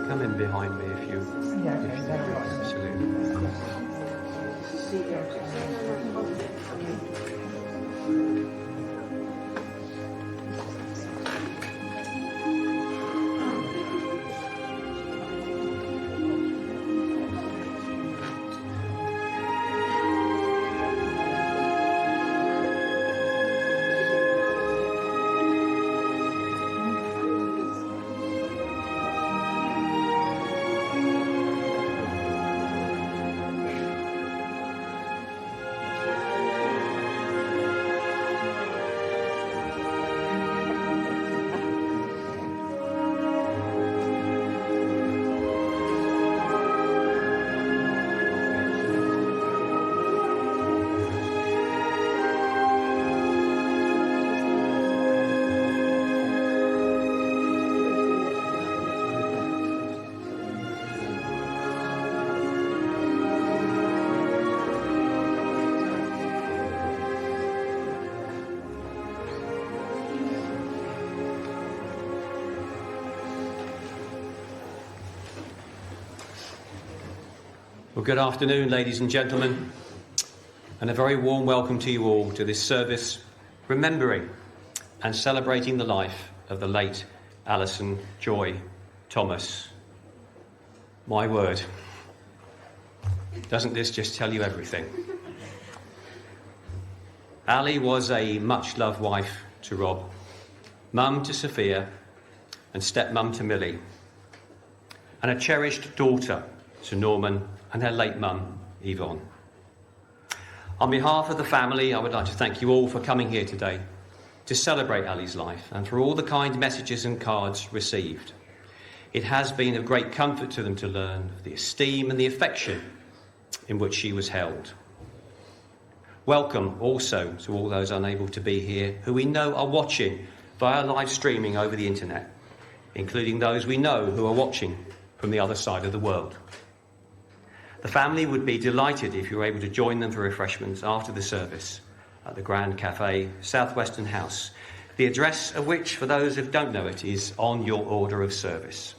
Come in behind me if you... Absolutely. Well, good afternoon, ladies and gentlemen, and a very warm welcome to you all to this service remembering and celebrating the life of the late Alison Joy Thomas. My word, doesn't this just tell you everything? Ali was a much-loved wife to Rob, mum to Sophia, and stepmum to Millie, and a cherished daughter to Norman and her late mum, Yvonne. On behalf of the family, I would like to thank you all for coming here today to celebrate Ali's life and for all the kind messages and cards received. It has been of great comfort to them to learn of the esteem and the affection in which she was held. Welcome also to all those unable to be here who we know are watching via live streaming over the internet, including those we know who are watching from the other side of the world. The family would be delighted if you were able to join them for refreshments after the service at the Grand Cafe, Southwestern House, the address of which, for those who don't know it, is on your order of service.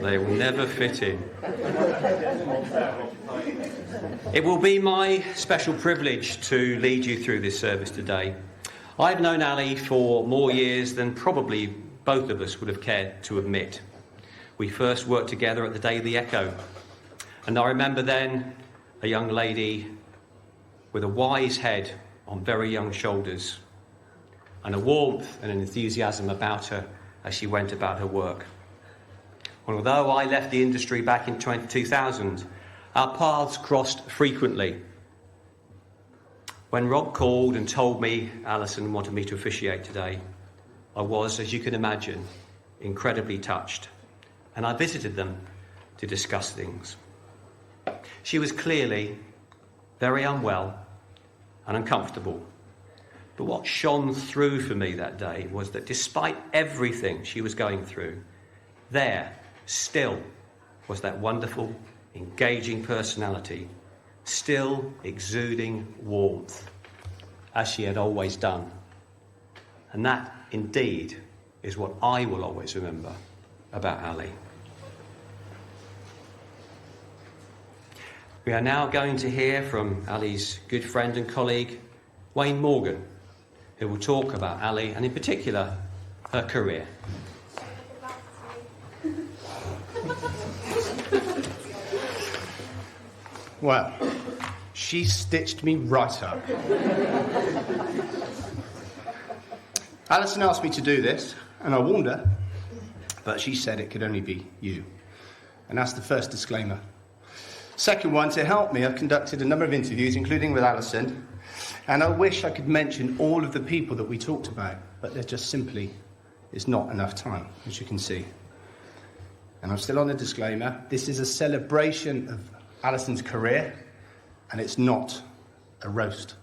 They will never fit in. It will be my special privilege to lead you through this service today. I've known Ali for more years than probably both of us would have cared to admit. We first worked together at the Daily Echo, and I remember then a young lady with a wise head on very young shoulders, and a warmth and an enthusiasm about her as she went about her work. And although I left the industry back in 2000, our paths crossed frequently. When Rob called and told me Alison wanted me to officiate today, I was, as you can imagine, incredibly touched, and I visited them to discuss things. She was clearly very unwell and uncomfortable, but what shone through for me that day was that despite everything she was going through, there still was that wonderful, engaging personality, still exuding warmth, as she had always done. And that, indeed, is what I will always remember about Ali. We are now going to hear from Ali's good friend and colleague, Wayne Morgan, who will talk about Ali and, in particular, her career. Well, she stitched me right up. Alison asked me to do this, and I warned her, but she said it could only be you. And that's the first disclaimer. Second one, to help me, I've conducted a number of interviews, including with Alison, and I wish I could mention all of the people that we talked about, but there just simply is not enough time, as you can see. And I'm still on the disclaimer. This is a celebration of Alison's career, and it's not a roast.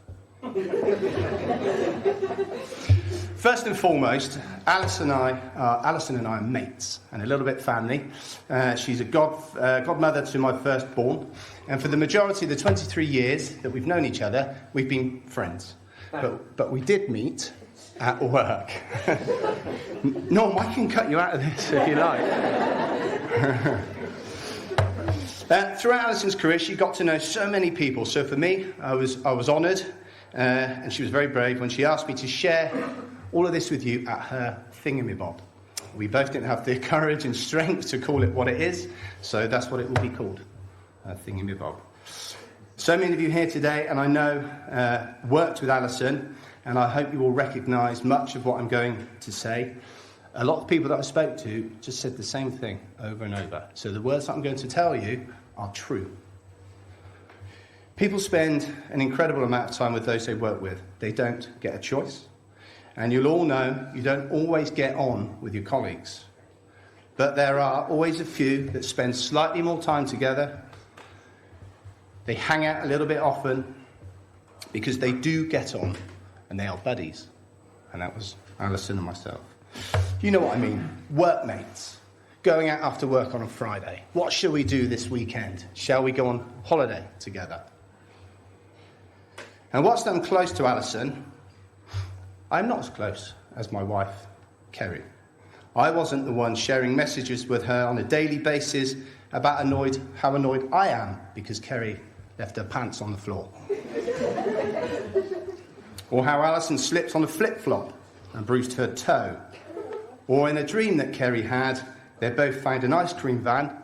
First and foremost, Alison and I are mates and a little bit family. She's a godmother to my firstborn, and for the majority of the 23 years that we've known each other, we've been friends. But we did meet at work. Norm, I can cut you out of this if you like. Throughout Alison's career, she got to know so many people. So for me, I was honoured, and she was very brave when she asked me to share all of this with you at her thingamabob. We both didn't have the courage and strength to call it what it is, so that's what it will be called, thingamabob. So many of you here today, and I know, worked with Alison, and I hope you will recognise much of what I'm going to say. A lot of people that I spoke to just said the same thing over and over. So the words that I'm going to tell you are true. People spend an incredible amount of time with those they work with. They don't get a choice. And you'll all know you don't always get on with your colleagues. But there are always a few that spend slightly more time together. They hang out a little bit often because they do get on and they are buddies. And that was Alison and myself. You know what I mean? Workmates. Going out after work on a Friday. What shall we do this weekend? Shall we go on holiday together? And whilst I'm close to Alison, I'm not as close as my wife, Kerry. I wasn't the one sharing messages with her on a daily basis about how annoyed I am because Kerry left her pants on the floor. Or how Alison slipped on a flip-flop and bruised her toe. Or in a dream that Kerry had, they both found an ice cream van,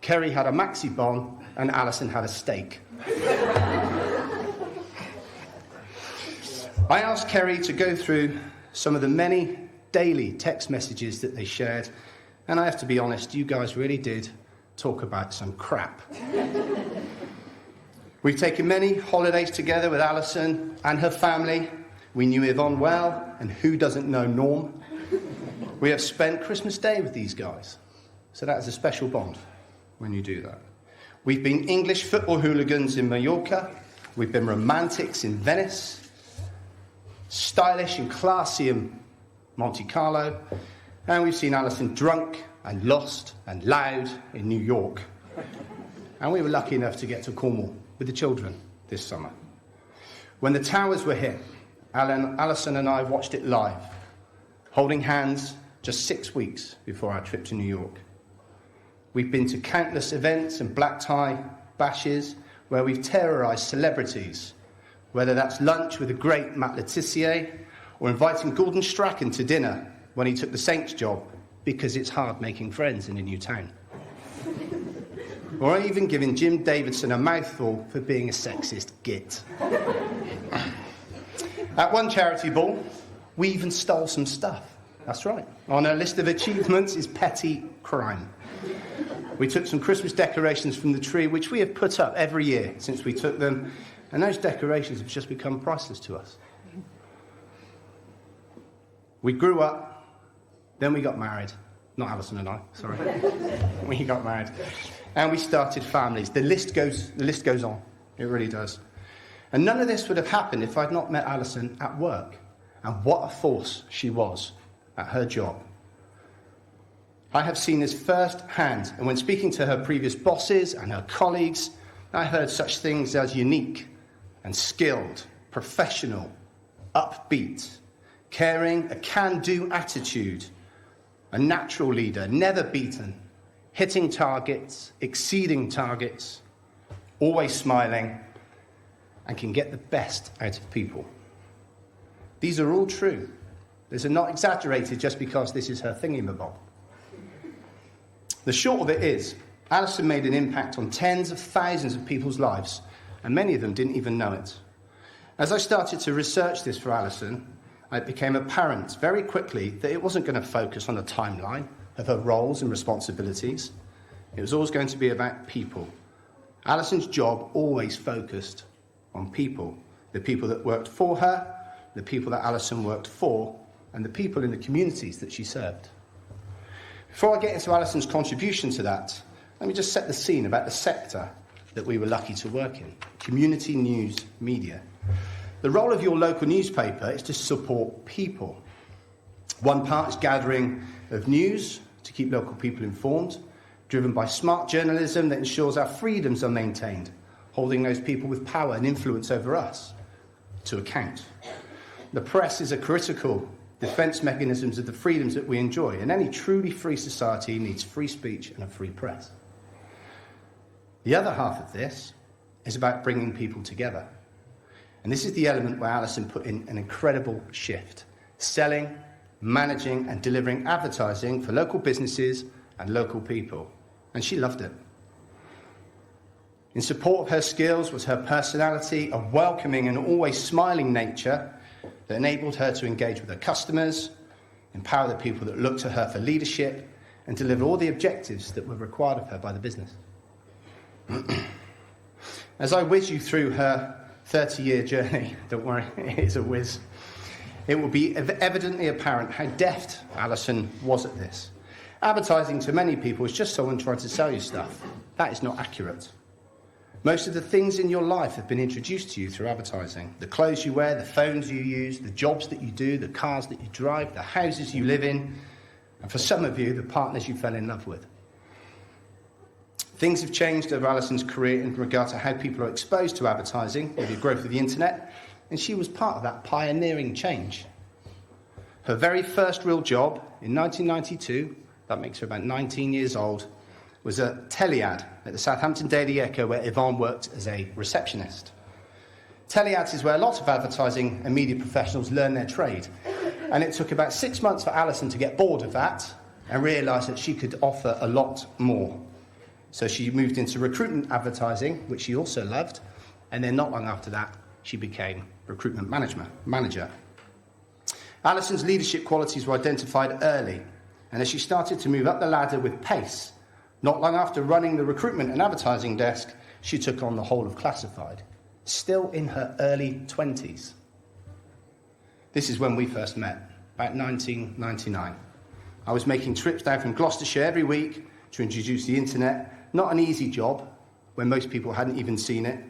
Kerry had a maxi bon, and Alison had a steak. I asked Kerry to go through some of the many daily text messages that they shared, and I have to be honest, you guys really did talk about some crap. We've taken many holidays together with Alison and her family. We knew Yvonne well, and who doesn't know Norm? We have spent Christmas Day with these guys, so that is a special bond when you do that. We've been English football hooligans in Mallorca. We've been romantics in Venice. Stylish and classy in Monte Carlo, and we've seen Alison drunk and lost and loud in New York. And we were lucky enough to get to Cornwall with the children this summer. When the towers were hit, Alison and I watched it live, holding hands just 6 weeks before our trip to New York. We've been to countless events and black tie bashes where we've terrorised celebrities, whether that's lunch with the great Matt Letizia or inviting Gordon Strachan to dinner when he took the Saints job because it's hard making friends in a new town. Or even giving Jim Davidson a mouthful for being a sexist git. At one charity ball, we even stole some stuff. That's right. On our list of achievements is petty crime. We took some Christmas decorations from the tree, which we have put up every year since we took them, and those decorations have just become priceless to us. We grew up, then we got married. Not Alison and I, sorry. We got married. And we started families. The list goes on. It really does. And none of this would have happened if I'd not met Alison at work. And what a force she was at her job. I have seen this firsthand, and when speaking to her previous bosses and her colleagues, I heard such things as unique and skilled, professional, upbeat, caring, a can-do attitude, a natural leader, never beaten, hitting targets, exceeding targets, always smiling, and can get the best out of people. These are all true. These are not exaggerated just because this is her thingamabob. The short of it is, Alison made an impact on tens of thousands of people's lives, and many of them didn't even know it. As I started to research this for Alison, it became apparent very quickly that it wasn't going to focus on a timeline of her roles and responsibilities. It was always going to be about people. Alison's job always focused on people. The people that worked for her, the people that Alison worked for, and the people in the communities that she served. Before I get into Alison's contribution to that, let me just set the scene about the sector that we were lucky to work in, community news media. The role of your local newspaper is to support people. One part is gathering of news to keep local people informed, driven by smart journalism that ensures our freedoms are maintained, holding those people with power and influence over us to account. The press is a critical defence mechanisms of the freedoms that we enjoy, and any truly free society needs free speech and a free press. The other half of this is about bringing people together. And this is the element where Alison put in an incredible shift, selling, managing and delivering advertising for local businesses and local people. And she loved it. In support of her skills was her personality, a welcoming and always smiling nature that enabled her to engage with her customers, empower the people that looked to her for leadership, and deliver all the objectives that were required of her by the business. As I whiz you through her 30-year journey, don't worry, it's a whiz, it will be evidently apparent how deft Alison was at this. Advertising to many people is just someone trying to sell you stuff. That is not accurate. Most of the things in your life have been introduced to you through advertising. The clothes you wear, the phones you use, the jobs that you do, the cars that you drive, the houses you live in, and for some of you, the partners you fell in love with. Things have changed over Alison's career in regard to how people are exposed to advertising with the growth of the internet, and she was part of that pioneering change. Her very first real job in 1992, that makes her about 19 years old, was a telead at the Southampton Daily Echo where Yvonne worked as a receptionist. Teleads is where a lot of advertising and media professionals learn their trade, and it took about 6 months for Alison to get bored of that and realise that she could offer a lot more. So she moved into recruitment advertising, which she also loved, and then not long after that, she became recruitment manager. Alison's leadership qualities were identified early, and as she started to move up the ladder with pace, not long after running the recruitment and advertising desk, she took on the whole of classified, still in her early 20s. This is when we first met, about 1999. I was making trips down from Gloucestershire every week to introduce the internet. Not an easy job, when most people hadn't even seen it.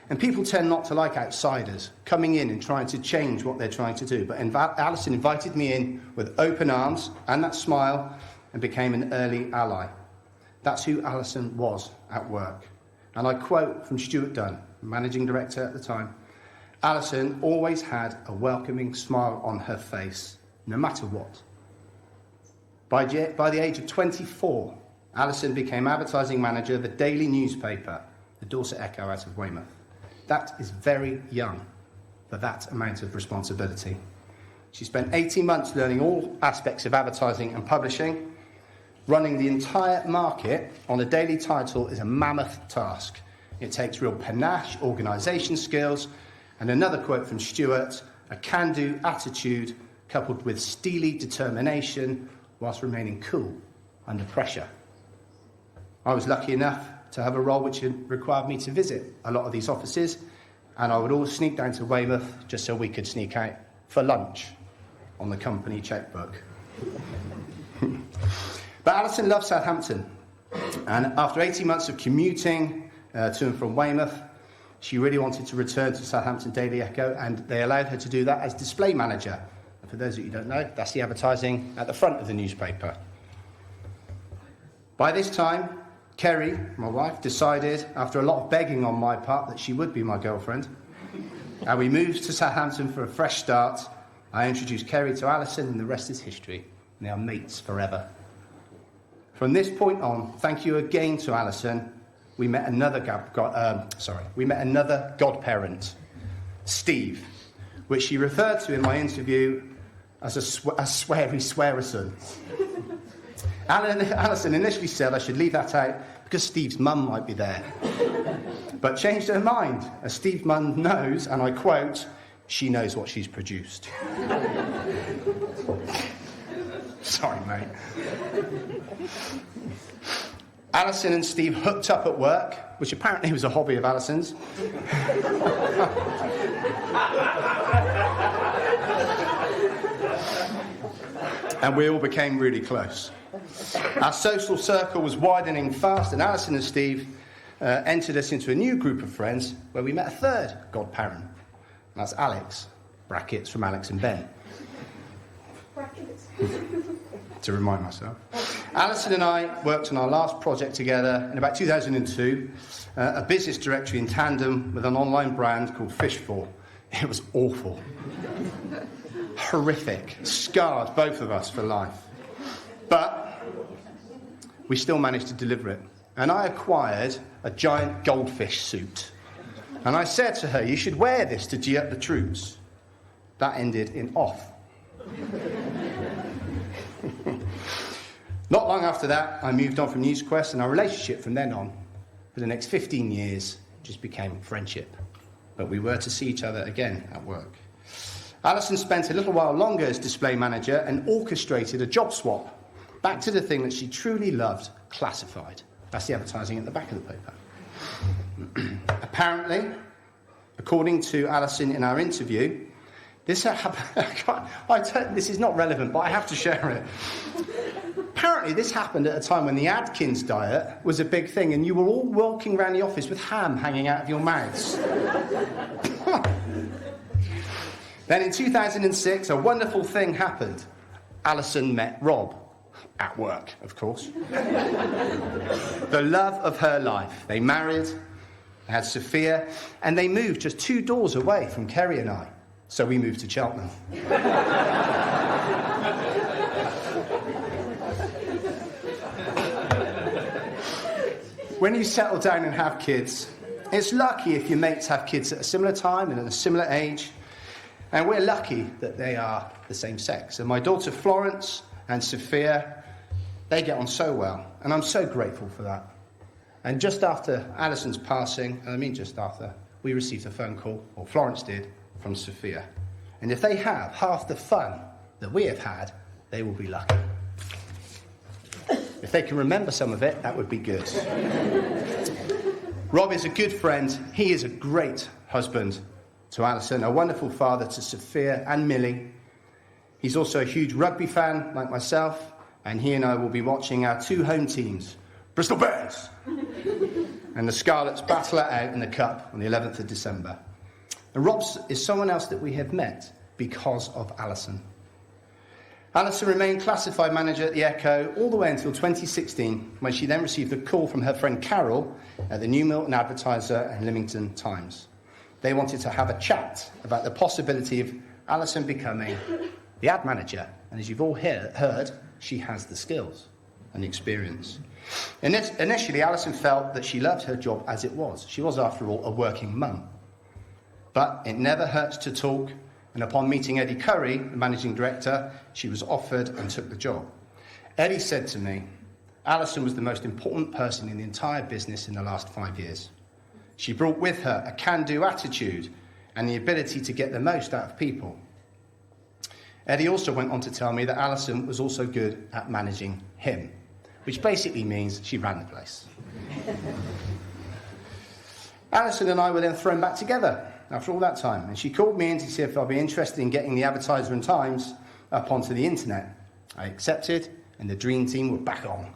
And people tend not to like outsiders coming in and trying to change what they're trying to do. But Alison invited me in with open arms and that smile and became an early ally. That's who Alison was at work. And I quote from Stuart Dunn, managing director at the time, "Alison always had a welcoming smile on her face, no matter what." By the age of 24, Alison became advertising manager of a daily newspaper, the Dorset Echo out of Weymouth. That is very young for that amount of responsibility. She spent 18 months learning all aspects of advertising and publishing. Running the entire market on a daily title is a mammoth task. It takes real panache, organisation skills, and another quote from Stuart, a can-do attitude coupled with steely determination whilst remaining cool under pressure. I was lucky enough to have a role which required me to visit a lot of these offices, and I would always sneak down to Weymouth just so we could sneak out for lunch on the company chequebook. But Alison loved Southampton, and after 18 months of commuting to and from Weymouth, she really wanted to return to Southampton Daily Echo, and they allowed her to do that as display manager. And for those of you who don't know, that's the advertising at the front of the newspaper. By this time, Kerry, my wife, decided, after a lot of begging on my part, that she would be my girlfriend. And we moved to Southampton for a fresh start. I introduced Kerry to Alison, and the rest is history. They are mates forever. From this point on, thank you again to Alison. We met another godparent, Steve, which she referred to in my interview as a sweary swearerson. Alison initially said I should leave that out because Steve's mum might be there, but changed her mind, as Steve's mum knows, and I quote, "She knows what she's produced." Sorry, mate. Alison and Steve hooked up at work, which apparently was a hobby of Alison's. And we all became really close. Our social circle was widening fast, and Alison and Steve entered us into a new group of friends where we met a third godparent. And that's Alex, brackets from Alex and Ben. Brackets. To remind myself. Alison and I worked on our last project together in about 2002, a business directory in tandem with an online brand called Fish4. It was awful. Horrific. Scarred both of us for life. But we still managed to deliver it. And I acquired a giant goldfish suit. And I said to her, you should wear this to gee up the troops. That ended in off. Not long after that, I moved on from NewsQuest, and our relationship from then on, for the next 15 years, just became friendship. But we were to see each other again at work. Alison spent a little while longer as display manager and orchestrated a job swap back to the thing that she truly loved, classified. That's the advertising at the back of the paper. Apparently, according to Alison in our interview, this is not relevant, but I have to share it. Apparently, this happened at a time when the Atkins diet was a big thing, and you were all walking around the office with ham hanging out of your mouths. Then in 2006, a wonderful thing happened. Alison met Rob. At work, of course. The love of her life. They married, they had Sophia, and they moved just 2 doors away from Kerry and I. So we moved to Cheltenham. When you settle down and have kids, it's lucky if your mates have kids at a similar time and at a similar age. And we're lucky that they are the same sex. And my daughter Florence and Sophia, they get on so well. And I'm so grateful for that. And just after Alison's passing, just after, we received a phone call, or Florence did, from Sophia. And if they have half the fun that we have had, they will be lucky. If they can remember some of it, that would be good. Rob is a good friend. He is a great husband to Alison, a wonderful father to Sophia and Millie. He's also a huge rugby fan, like myself, and he and I will be watching our 2 home teams, Bristol Bears and the Scarlets battle it out in the Cup on the 11th of December. And Rob is someone else that we have met because of Alison. Alison remained classified manager at the Echo all the way until 2016, when she then received a call from her friend Carol at the New Milton Advertiser and Lymington Times. They wanted to have a chat about the possibility of Alison becoming the ad manager. And as you've all heard, she has the skills and the experience. Initially, Alison felt that she loved her job as it was. She was, after all, a working mum. But it never hurts to talk, and upon meeting Eddie Curry, the managing director, she was offered and took the job. Eddie said to me, Alison was the most important person in the entire business in the last 5 years. She brought with her a can-do attitude and the ability to get the most out of people. Eddie also went on to tell me that Alison was also good at managing him, which basically means she ran the place. Alison and I were then thrown back together after all that time, and she called me in to see if I'd be interested in getting the Advertiser and Times up onto the internet. I accepted, and the dream team were back on.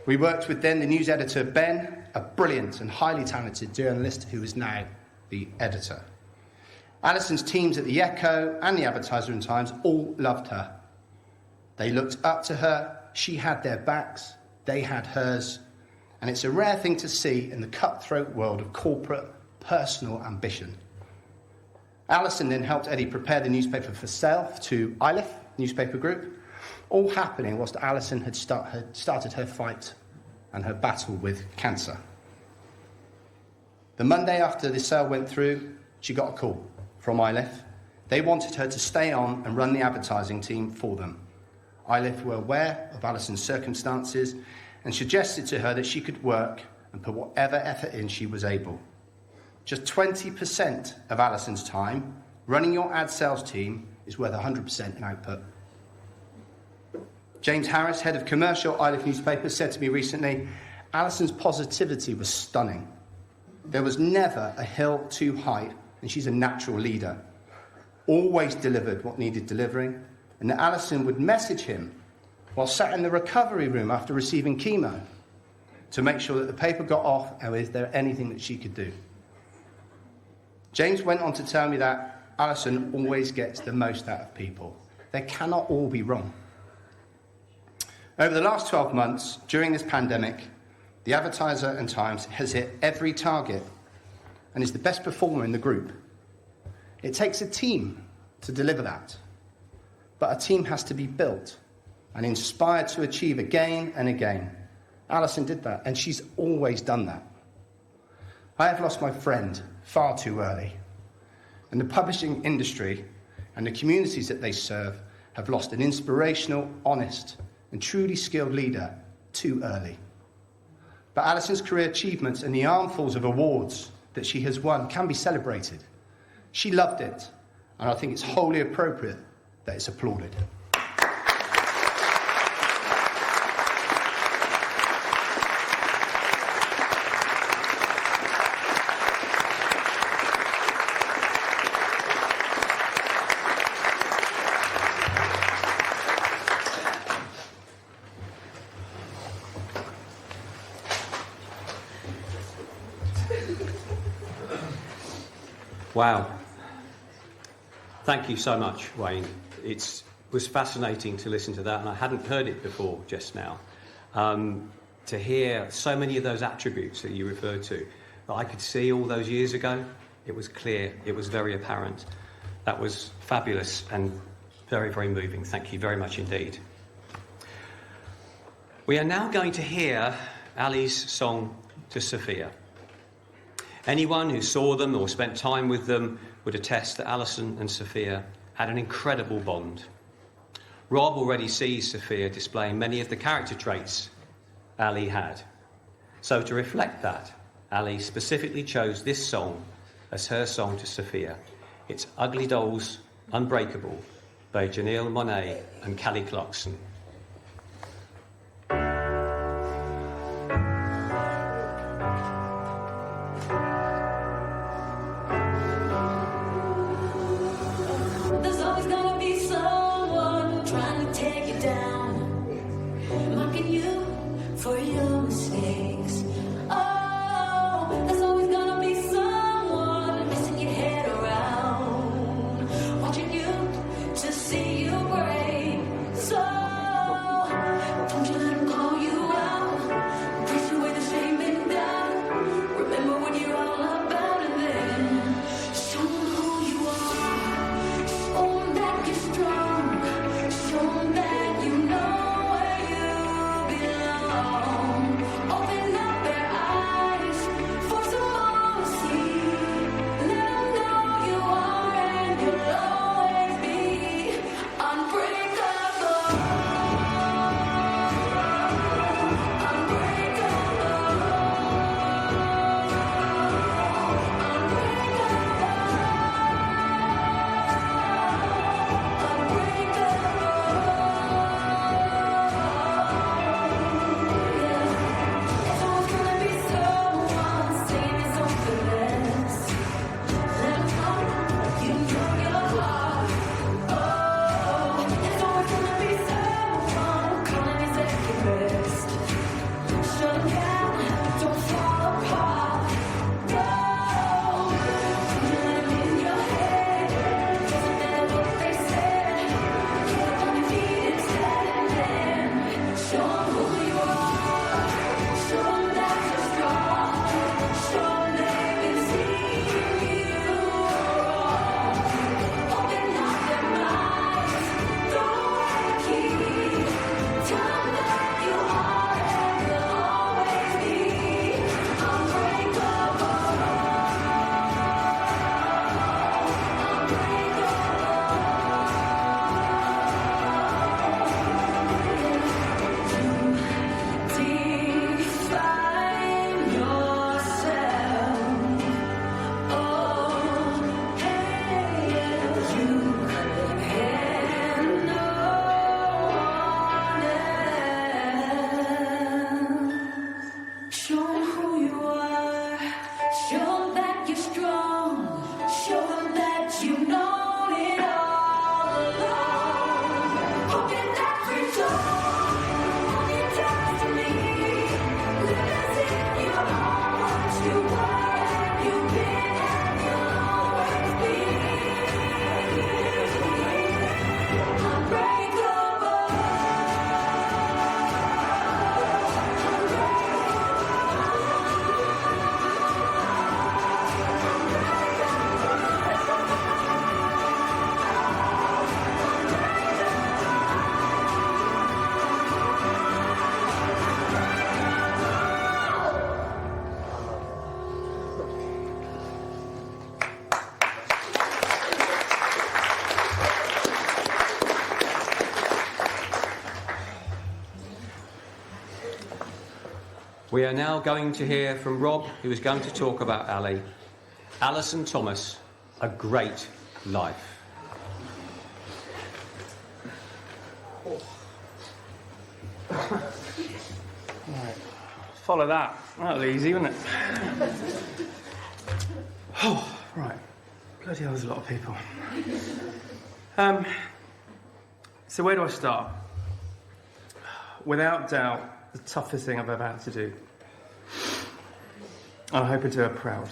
We worked with then the news editor Ben, a brilliant and highly talented journalist who is now the editor. Alison's teams at the Echo and the Advertiser and Times all loved her. They looked up to her, she had their backs, they had hers, and it's a rare thing to see in the cutthroat world of corporate, personal ambition. Alison then helped Eddie prepare the newspaper for sale to Iliffe newspaper group, all happening whilst Alison had started her fight and her battle with cancer. The Monday after the sale went through, she got a call from Iliffe. They wanted her to stay on and run the advertising team for them. Iliffe were aware of Alison's circumstances and suggested to her that she could work and put whatever effort in she was able. Just 20% of Alison's time running your ad sales team is worth 100% in output. James Harris, head of commercial, Iliff newspaper, said to me recently, Alison's positivity was stunning. There was never a hill too high, and she's a natural leader. Always delivered what needed delivering, and that Alison would message him while sat in the recovery room after receiving chemo to make sure that the paper got off and is there anything that she could do. James went on to tell me that Alison always gets the most out of people. They cannot all be wrong. Over the last 12 months, during this pandemic, the Advertiser and Times has hit every target and is the best performer in the group. It takes a team to deliver that, but a team has to be built and inspired to achieve again and again. Alison did that, and she's always done that. I have lost my friend far too early, and the publishing industry and the communities that they serve have lost an inspirational, honest, and truly skilled leader too early. But Alison's career achievements and the armfuls of awards that she has won can be celebrated. She loved it, and I think it's wholly appropriate that it's applauded. Wow. Thank you so much, Wayne. It was fascinating to listen to that, and I hadn't heard it before just now. To hear so many of those attributes that you referred to that I could see all those years ago, it was clear, it was very apparent. That was fabulous and very, very moving. Thank you very much indeed. We are now going to hear Ali's song to Sophia. Anyone who saw them or spent time with them would attest that Alison and Sophia had an incredible bond. Rob already sees Sophia displaying many of the character traits Ali had. So to reflect that, Ali specifically chose this song as her song to Sophia. It's Ugly Dolls, Unbreakable by Janelle Monáe and Kelly Clarkson. See you break so We are now going to hear from Rob, who is going to talk about Ali. Alison Thomas, A Great Life. Right. Follow that. That'll easy, wouldn't it? Oh, right. Bloody hell, there's a lot of people. So where do I start? Without doubt, the toughest thing I've ever had to do. I'm hoping to do her proud.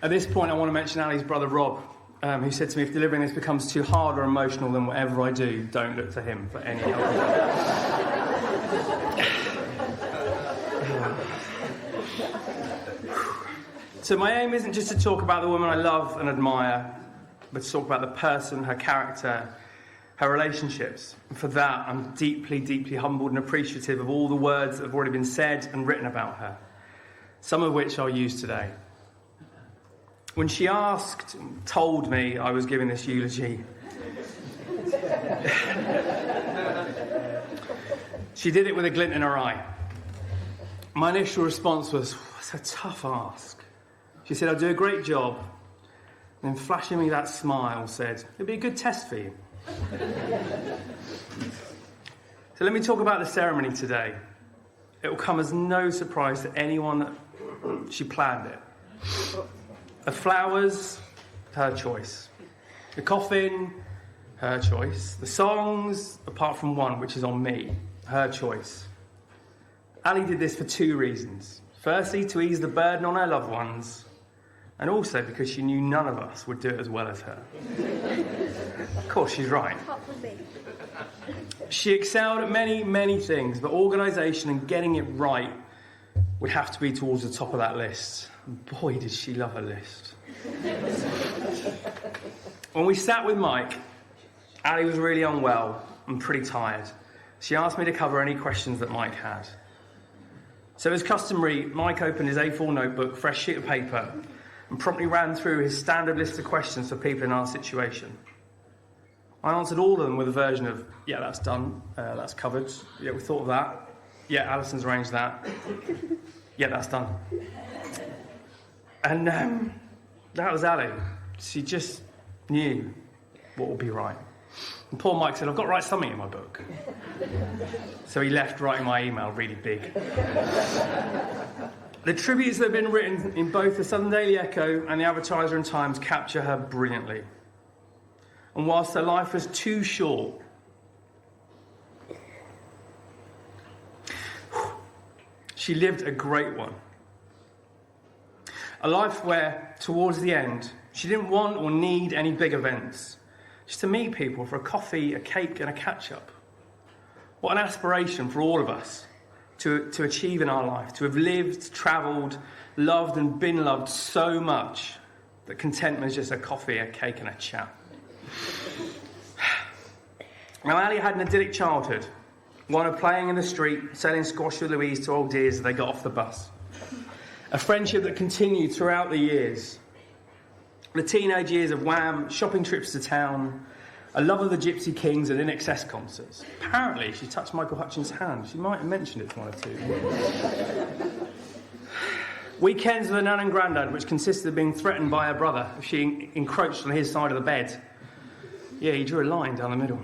At this point, I want to mention Ali's brother Rob, who said to me, if delivering this becomes too hard or emotional, then whatever I do, don't look to him for any help. So my aim isn't just to talk about the woman I love and admire, but to talk about the person, her character, her relationships. And for that, I'm deeply, deeply humbled and appreciative of all the words that have already been said and written about her, some of which I'll use today. When she told me I was giving this eulogy, she did it with a glint in her eye. My initial response was, it's a tough ask. She said, I'll do a great job. And then flashing me that smile said, it'll be a good test for you. So let me talk about the ceremony today. It will come as no surprise to anyone that she planned it. The flowers, her choice. The coffin, her choice. The songs, apart from one, which is on me, her choice. Ali did this for two reasons. Firstly, to ease the burden on her loved ones, and also because she knew none of us would do it as well as her. Of course, she's right. She excelled at many, many things, but organisation and getting it right would have to be towards the top of that list. And boy, did she love her list. When we sat with Mike, Ali was really unwell and pretty tired. She asked me to cover any questions that Mike had. So as customary, Mike opened his A4 notebook, fresh sheet of paper, and promptly ran through his standard list of questions for people in our situation. I answered all of them with a version of, yeah, that's done, that's covered, yeah, we thought of that, yeah, Alison's arranged that, yeah, that's done. And that was Ali. She just knew what would be right. And poor Mike said, I've got to write something in my book. So he left writing my email really big. The tributes that have been written in both the Southern Daily Echo and the Advertiser and Times capture her brilliantly. And whilst her life was too short, she lived a great one. A life where, towards the end, she didn't want or need any big events. Just to meet people for a coffee, a cake and a catch-up. What an aspiration for all of us to achieve in our life, to have lived, travelled, loved and been loved so much that contentment is just a coffee, a cake and a chat. Now, Ali had an idyllic childhood, one of playing in the street, selling squash with Louise to old dears as they got off the bus. A friendship that continued throughout the years. The teenage years of Wham, shopping trips to town, a love of the Gypsy Kings and INXS concerts. Apparently, she touched Michael Hutchins' hand. She might have mentioned it to one or two. Weekends with her nan and granddad, which consisted of being threatened by her brother if she encroached on his side of the bed. Yeah, he drew a line down the middle.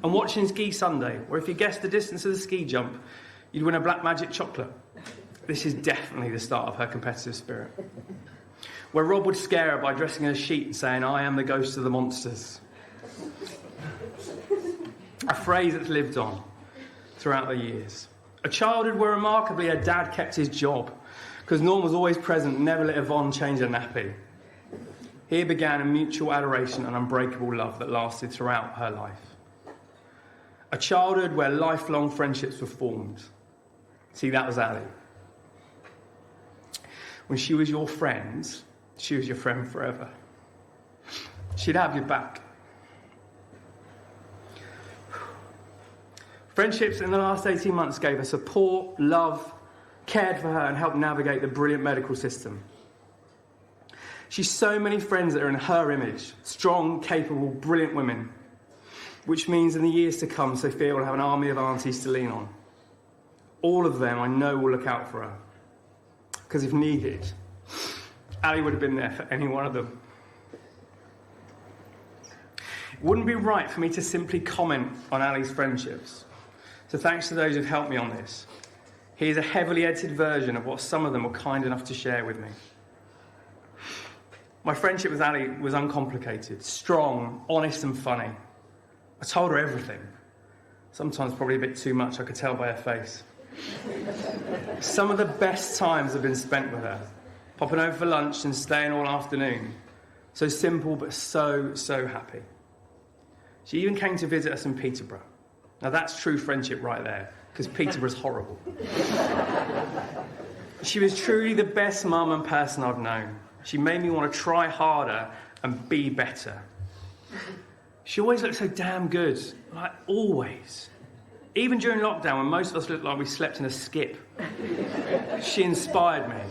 And watching Ski Sunday, where if you guessed the distance of the ski jump, you'd win a Black Magic chocolate. This is definitely the start of her competitive spirit. Where Rob would scare her by dressing in a sheet and saying, I am the ghost of the monsters. A phrase that's lived on throughout the years. A childhood where remarkably her dad kept his job, because Norm was always present and never let Yvonne change her nappy. Here began a mutual adoration and unbreakable love that lasted throughout her life. A childhood where lifelong friendships were formed. See, that was Ali. When she was your friend, she was your friend forever. She'd have your back. Friendships in the last 18 months gave her support, love, cared for her and helped navigate the brilliant medical system. She's so many friends that are in her image. Strong, capable, brilliant women. Which means in the years to come, Sophia will have an army of aunties to lean on. All of them I know will look out for her. Because if needed, Ali would have been there for any one of them. It wouldn't be right for me to simply comment on Ali's friendships. So thanks to those who've helped me on this. Here's a heavily edited version of what some of them were kind enough to share with me. My friendship with Ali was uncomplicated, strong, honest and funny. I told her everything. Sometimes probably a bit too much, I could tell by her face. Some of the best times have been spent with her, popping over for lunch and staying all afternoon. So simple, but so happy. She even came to visit us in Peterborough. Now that's true friendship right there, because Peterborough's horrible. She was truly the best mum and person I've known. She made me want to try harder and be better. She always looked so damn good, like always. Even during lockdown, when most of us looked like we slept in a skip. She inspired me.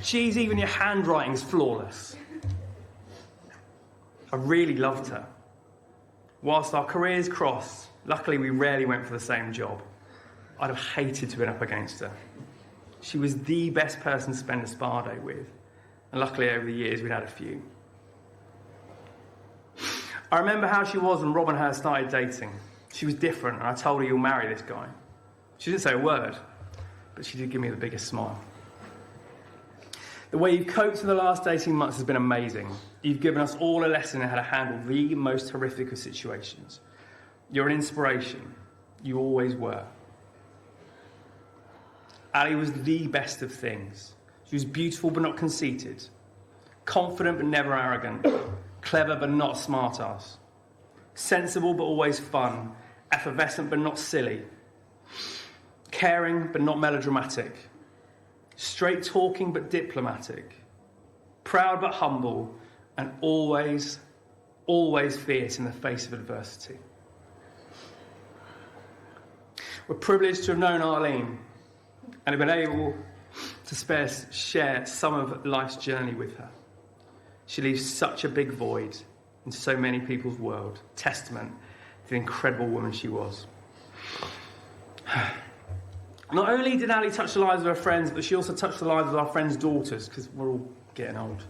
Geez, even your handwriting's flawless. I really loved her. Whilst our careers crossed, luckily we rarely went for the same job. I'd have hated to have been up against her. She was the best person to spend a spa day with. And luckily over the years we'd had a few. I remember how she was when Rob and her started dating. She was different, and I told her, you'll marry this guy. She didn't say a word, but she did give me the biggest smile. The way you've coped for the last 18 months has been amazing. You've given us all a lesson in how to handle the most horrific of situations. You're an inspiration. You always were. Ali was the best of things. She was beautiful but not conceited, confident but never arrogant, clever but not a smart-ass, sensible but always fun, effervescent but not silly, caring but not melodramatic, straight-talking but diplomatic, proud but humble, and always fierce in the face of adversity. We're privileged to have known Arlene and have been able to share some of life's journey with her. She leaves such a big void in so many people's world, testament to the incredible woman she was. Not only did Ali touch the lives of her friends, but she also touched the lives of our friends' daughters, because we're all getting old.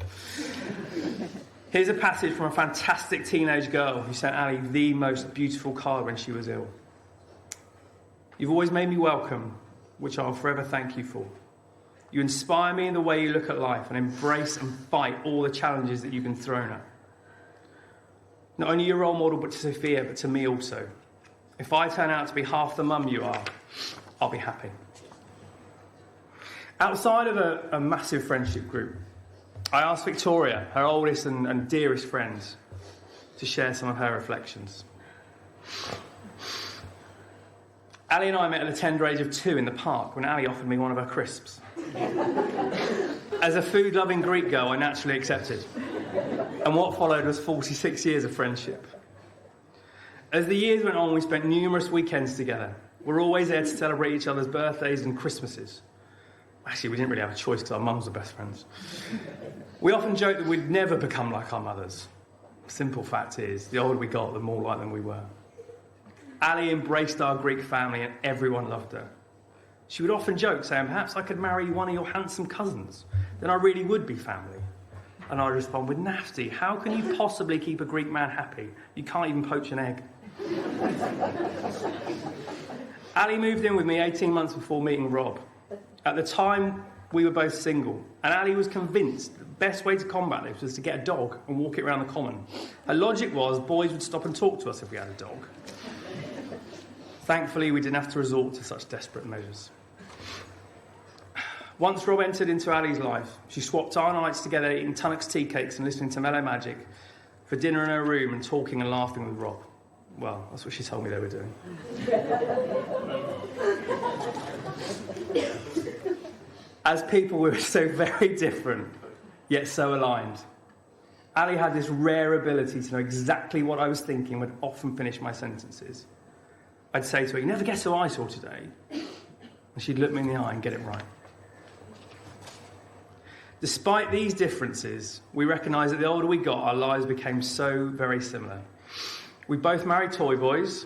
Here's a passage from a fantastic teenage girl who sent Ali the most beautiful card when she was ill. You've always made me welcome, which I'll forever thank you for. You inspire me in the way you look at life and embrace and fight all the challenges that you've been thrown at. Not only your role model, but to Sophia, but to me also. If I turn out to be half the mum you are, I'll be happy. Outside of a massive friendship group, I asked Victoria, her oldest and dearest friend, to share some of her reflections. Ali and I met at the tender age of 2 in the park when Ali offered me one of her crisps. As a food-loving Greek girl, I naturally accepted. And what followed was 46 years of friendship. As the years went on, we spent numerous weekends together. We're always there to celebrate each other's birthdays and Christmases. Actually, we didn't really have a choice because our mums were best friends. We often joke that we'd never become like our mothers. Simple fact is, the older we got, the more like them we were. Ali embraced our Greek family and everyone loved her. She would often joke, saying, perhaps I could marry one of your handsome cousins. Then I really would be family. And I'd respond with, Nafti, how can you possibly keep a Greek man happy? You can't even poach an egg. Ali moved in with me 18 months before meeting Rob. At the time, we were both single, and Ali was convinced the best way to combat this was to get a dog and walk it around the common. Her logic was boys would stop and talk to us if we had a dog. Thankfully, we didn't have to resort to such desperate measures. Once Rob entered into Ali's life, she swapped our nights together eating Tunnock's tea cakes and listening to Mellow Magic for dinner in her room and talking and laughing with Rob. Well, that's what she told me they were doing. As people, we were so very different, yet so aligned. Ali had this rare ability to know exactly what I was thinking and would often finish my sentences. I'd say to her, you never guess who I saw today? And she'd look me in the eye and get it right. Despite these differences, we recognised that the older we got, our lives became so very similar. We both married toy boys.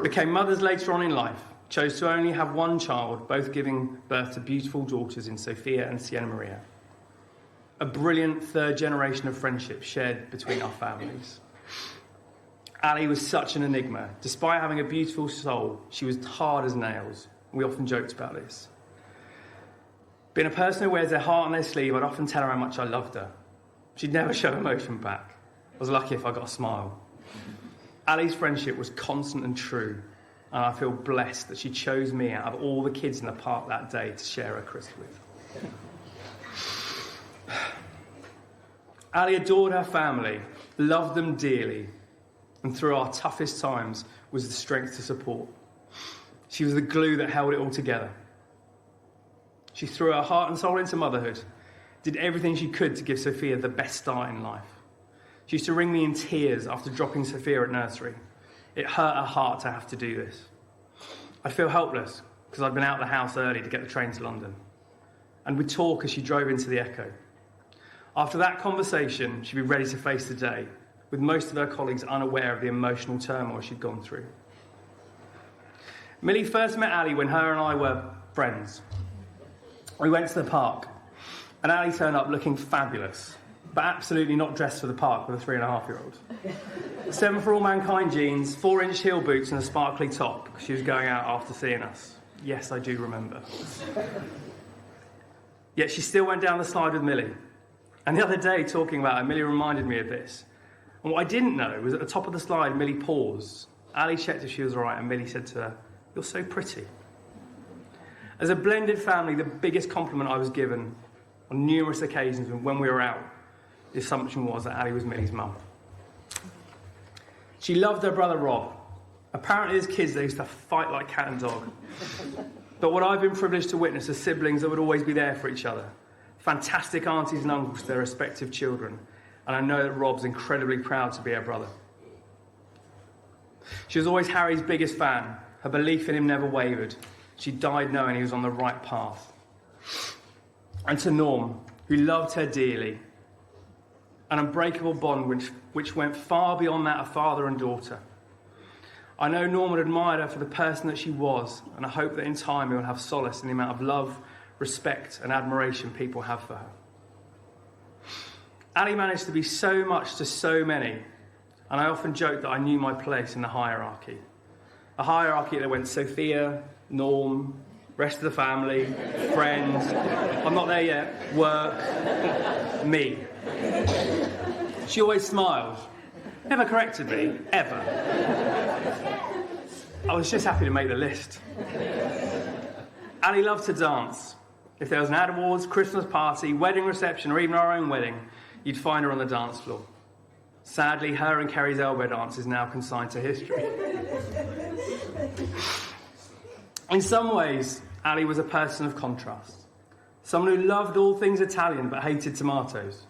became mothers later on in life, chose to only have one child, both giving birth to beautiful daughters in Sophia and Sienna Maria. A brilliant third generation of friendship shared between our families. Ali was such an enigma. Despite having a beautiful soul, she was hard as nails. We often joked about this. Being a person who wears their heart on their sleeve, I'd often tell her how much I loved her. She'd never show emotion back. I was lucky if I got a smile. Ali's friendship was constant and true, and I feel blessed that she chose me out of all the kids in the park that day to share her Christ with. Ali adored her family, loved them dearly, and through our toughest times was the strength to support. She was the glue that held it all together. She threw her heart and soul into motherhood, did everything she could to give Sophia the best start in life. She used to ring me in tears after dropping Sophia at nursery. It hurt her heart to have to do this. I'd feel helpless because I'd been out of the house early to get the train to London. And we'd talk as she drove into the Echo. After that conversation, she'd be ready to face the day, with most of her colleagues unaware of the emotional turmoil she'd gone through. Millie first met Ali when her and I were friends. We went to the park, and Ali turned up looking fabulous, but absolutely not dressed for the park with a 3.5-year-old. 7 for All Mankind jeans, 4-inch heel boots and a sparkly top, because she was going out after seeing us. Yes, I do remember. Yet she still went down the slide with Millie. And the other day, talking about her, Millie reminded me of this. And what I didn't know was at the top of the slide, Millie paused. Ali checked if she was all right, and Millie said to her, "You're so pretty." As a blended family, the biggest compliment I was given on numerous occasions when we were out, the assumption was that Ali was Millie's mum. She loved her brother Rob. Apparently as kids they used to fight like cat and dog. But what I've been privileged to witness are siblings that would always be there for each other. Fantastic aunties and uncles to their respective children. And I know that Rob's incredibly proud to be her brother. She was always Harry's biggest fan. Her belief in him never wavered. She died knowing he was on the right path. And to Norm, who loved her dearly, an unbreakable bond which went far beyond that of father and daughter. I know Norm had admired her for the person that she was, and I hope that in time he will have solace in the amount of love, respect and admiration people have for her. Ali managed to be so much to so many, and I often joke that I knew my place in the hierarchy. A hierarchy that went Sophia, Norm, rest of the family, friends, I'm not there yet, work, me. She always smiled, never corrected me, ever. I was just happy to make the list. Ali loved to dance. If there was an ad awards, Christmas party, wedding reception, or even our own wedding, you'd find her on the dance floor. Sadly, her and Kerry's elbow dance is now consigned to history. In some ways, Ali was a person of contrast. Someone who loved all things Italian but hated tomatoes.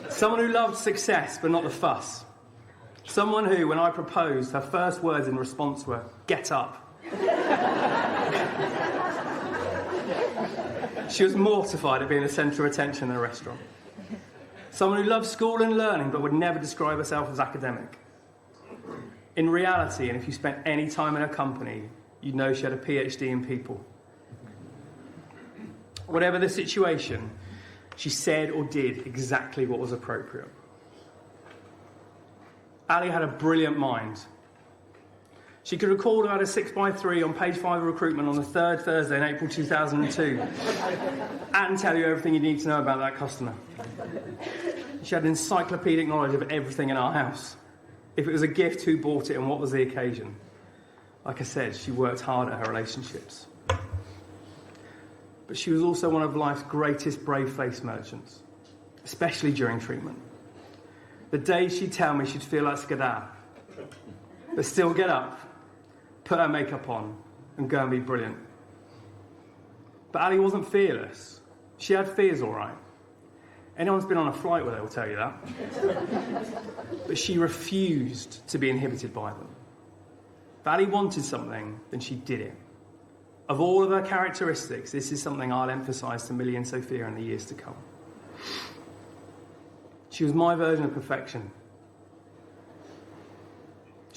Someone who loved success but not the fuss. Someone who, when I proposed, her first words in response were, "Get up." She was mortified at being the centre of attention in a restaurant. Someone who loved school and learning but would never describe herself as academic. In reality, and if you spent any time in her company, you'd know she had a PhD in people. Whatever the situation, she said or did exactly what was appropriate. Ali had a brilliant mind. She could record about a 6x3 on page 5 of recruitment on the third Thursday in April 2002 and tell you everything you need to know about that customer. She had encyclopedic knowledge of everything in our house. If it was a gift, who bought it and what was the occasion? Like I said, she worked hard at her relationships. But she was also one of life's greatest brave-faced merchants, especially during treatment. The days she'd tell me she'd feel like skedaddle, but still get up, put her makeup on, and go and be brilliant. But Ali wasn't fearless. She had fears, all right. Anyone who's been on a flight with her will tell you that. But she refused to be inhibited by them. If Ali wanted something, then she did it. Of all of her characteristics, this is something I'll emphasise to Millie and Sophia in the years to come. She was my version of perfection.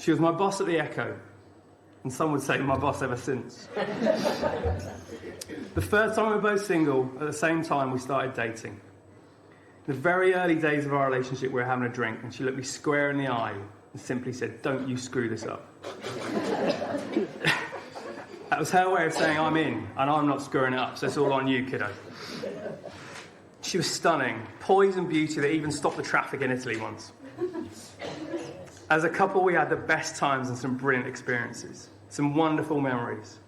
She was my boss at the Echo, and some would say my boss ever since. The first time we were both single, at the same time we started dating. In the very early days of our relationship, we were having a drink, and she looked me square in the eye and simply said, "Don't you screw this up." That was her way of saying, "I'm in, and I'm not screwing it up, so it's all on you, kiddo." She was stunning, poise and beauty that even stopped the traffic in Italy once. As a couple, we had the best times and some brilliant experiences, some wonderful memories.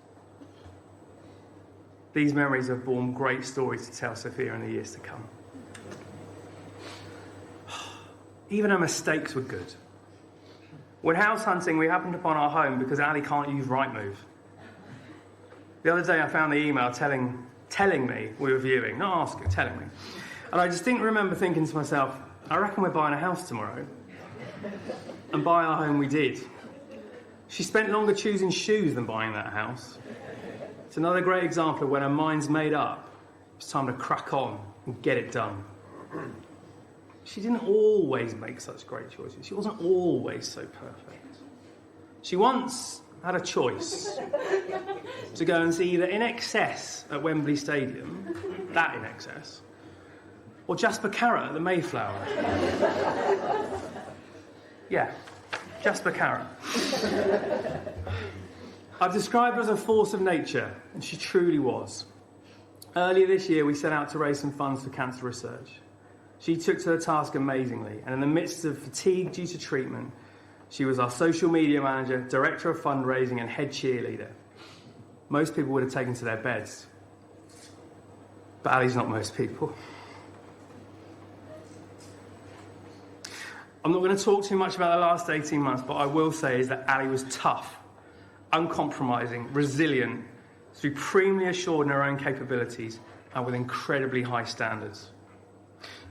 These memories have borne great stories to tell Sophia in the years to come. Even her mistakes were good. When house hunting, we happened upon our home because Ali can't use Rightmove. The other day I found the email telling me we were viewing, not asking, telling me. And I distinctly remember thinking to myself, I reckon we're buying a house tomorrow. And buy our home we did. She spent longer choosing shoes than buying that house. It's another great example of when her mind's made up, it's time to crack on and get it done. She didn't always make such great choices. She wasn't always so perfect. She once had a choice to go and see either In Excess at Wembley Stadium, that In Excess, or Jasper Carrot at the Mayflower. Yeah, Jasper Carrot. I've described her as a force of nature, and she truly was. Earlier this year, we set out to raise some funds for cancer research. She took to the task amazingly, and in the midst of fatigue due to treatment, she was our social media manager, director of fundraising, and head cheerleader. Most people would have taken to their beds. But Ali's not most people. I'm not going to talk too much about the last 18 months, but I will say is that Ali was tough, uncompromising, resilient, supremely assured in her own capabilities, and with incredibly high standards.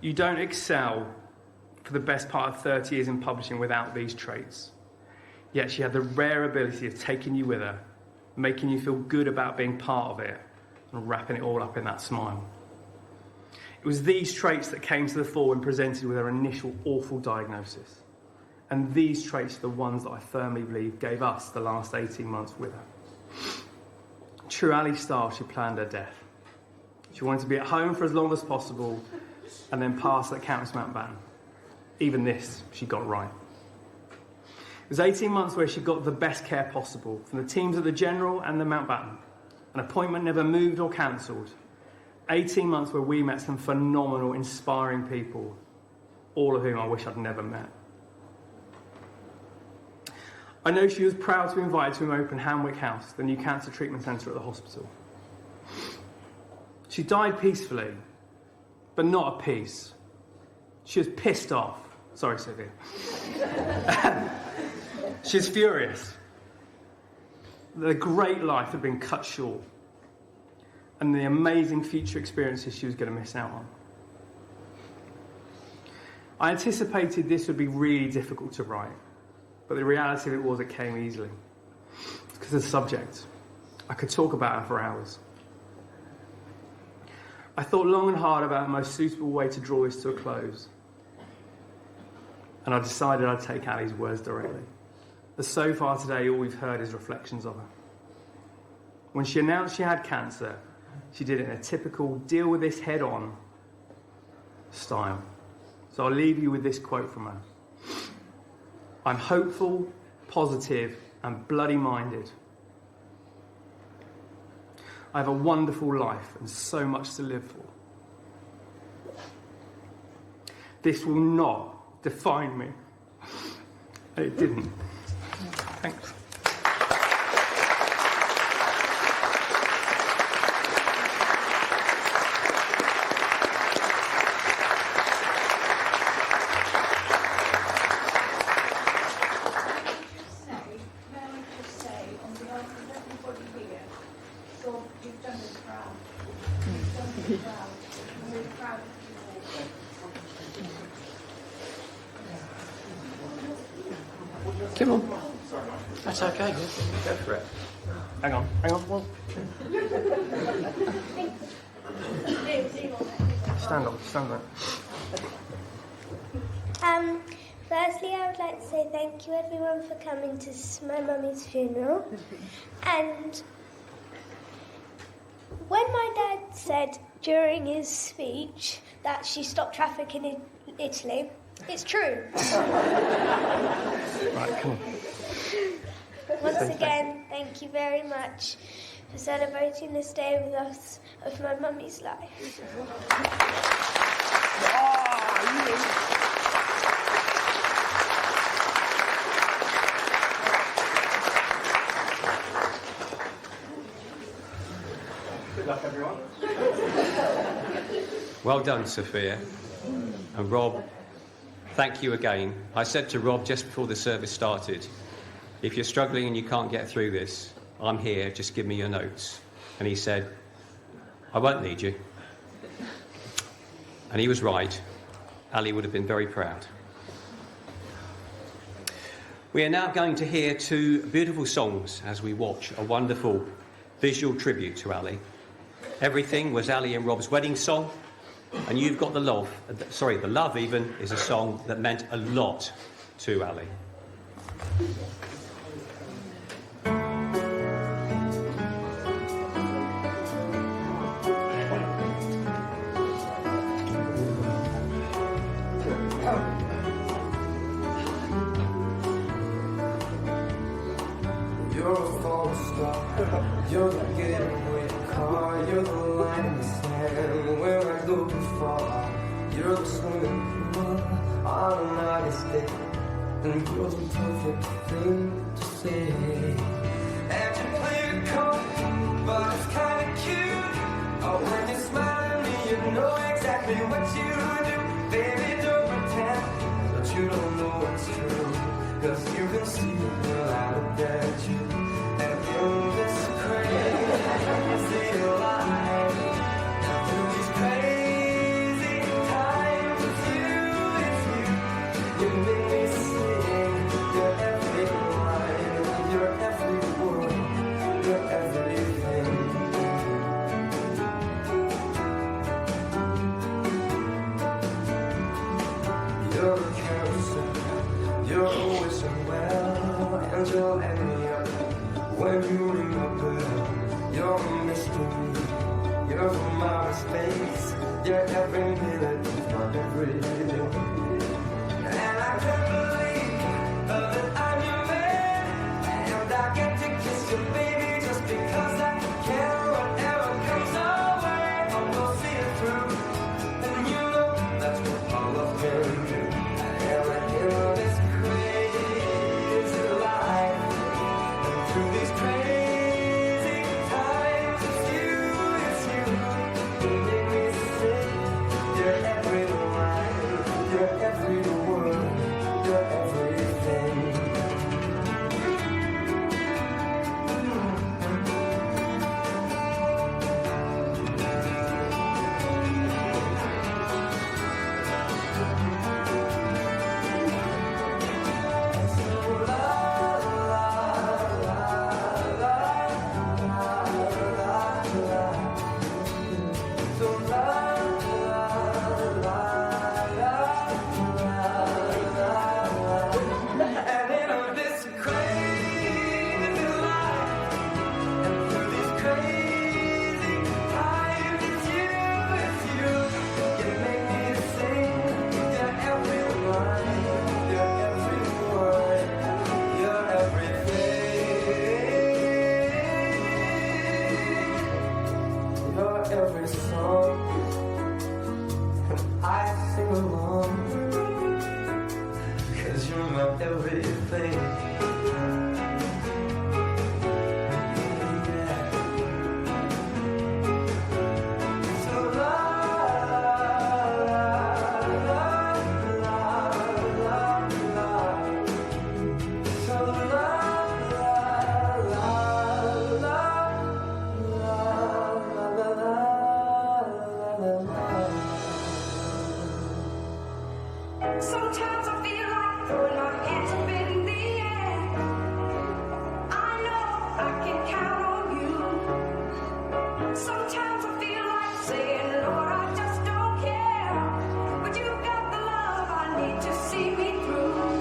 You don't excel for the best part of 30 years in publishing without these traits. Yet she had the rare ability of taking you with her, making you feel good about being part of it, and wrapping it all up in that smile. It was these traits that came to the fore when presented with her initial awful diagnosis. And these traits are the ones that I firmly believe gave us the last 18 months with her. True Ali style, she planned her death. She wanted to be at home for as long as possible and then pass that Countess Mountbatten. Even this, she got right. It was 18 months where she got the best care possible from the teams at the General and the Mountbatten. An appointment never moved or cancelled. 18 months where we met some phenomenal, inspiring people, all of whom I wish I'd never met. I know she was proud to be invited to open Hanwick House, the new cancer treatment centre at the hospital. She died peacefully, but not at peace. She was pissed off. Sorry, Sophia. She was furious. The great life had been cut short, and the amazing future experiences she was going to miss out on. I anticipated this would be really difficult to write, but the reality of it was it came easily. Because of the subject. I could talk about her for hours. I thought long and hard about the most suitable way to draw this to a close. And I decided I'd take Ali's words directly. As so far today, all we've heard is reflections of her. When she announced she had cancer, she did it in a typical deal with this head on style. So I'll leave you with this quote from her. I'm hopeful, positive, and bloody minded. I have a wonderful life and so much to live for. This will not define me. And it didn't. Thanks. Come on. That's okay. Go for it. Hang on. Well, stand up. Firstly, I would like to say thank you everyone for coming to my mummy's funeral. And when my dad said during his speech that she stopped traffic in Italy, it's true. Right, come on. Once again, thank you very much for celebrating this day with us of my mummy's life. Good luck, everyone. Well done, Sophia. And Rob, thank you again. I said to Rob just before the service started, if you're struggling and you can't get through this, I'm here, just give me your notes. And he said, I won't need you. And he was right. Ali would have been very proud. We are now going to hear two beautiful songs as we watch a wonderful visual tribute to Ali. Everything was Ali and Rob's wedding song, and You've Got the Love, the Love even, is a song that meant a lot to Ali. You're a falling star, you're the getaway car, you're the line in the sand where I go too far. You're the swimming pool on a nice day, and you're the perfect thing to say. And you play it cold, but it's kinda cute. Oh, when you smile at me, you know exactly what you do. Baby, don't pretend that you don't know it's true, 'cause you can see the girl I look at you. And in this crazy life, and through these crazy times, it's you. You make me sing your every line, your every word, your everything. You're a carousel, you're always well, and you'll end me up when you ring my bell. You're a mystery, you're from outer space, you're every minute of my everything. And I can't believe that I'm your man, and I get to kiss you, baby, just because I can. Whatever comes our way, I will see it through, and you know that's what all love can do. And in this crazy life, and through these crazy times, it's you. You make me sing your every line, your every word, your everything. Every song, I sing along, 'cause you're my everything. So la la la la la la. So la la la la la. Sometimes I feel like throwing my hands up in the air. I know I can count on you. Sometimes I feel like saying, Lord, I just don't care. But you've got the love I need to see me through.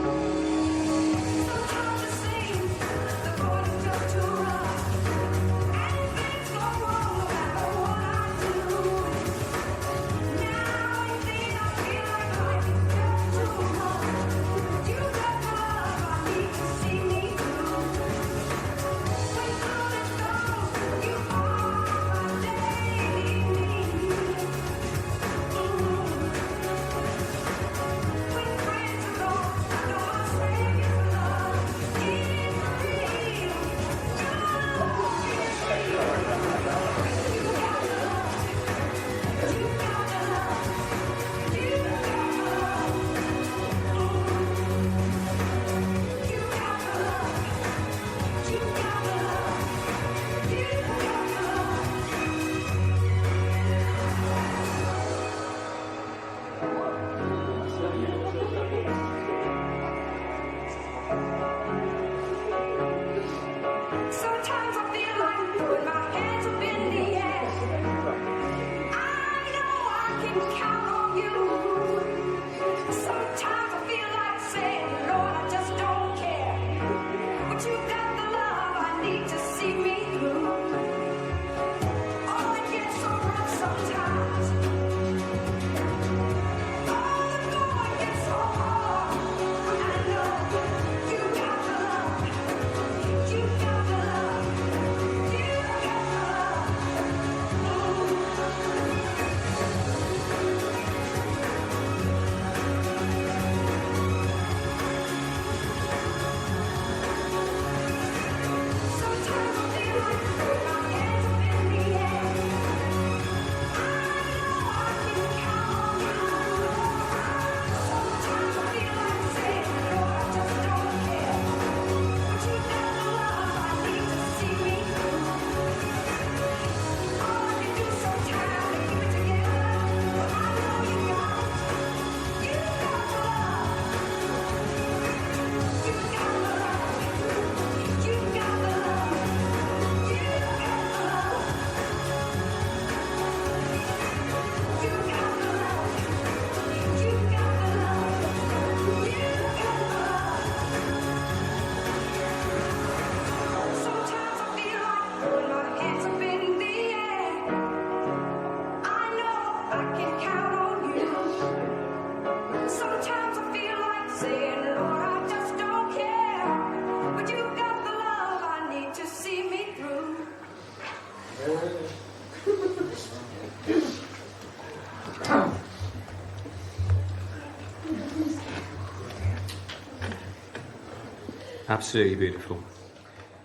Absolutely beautiful.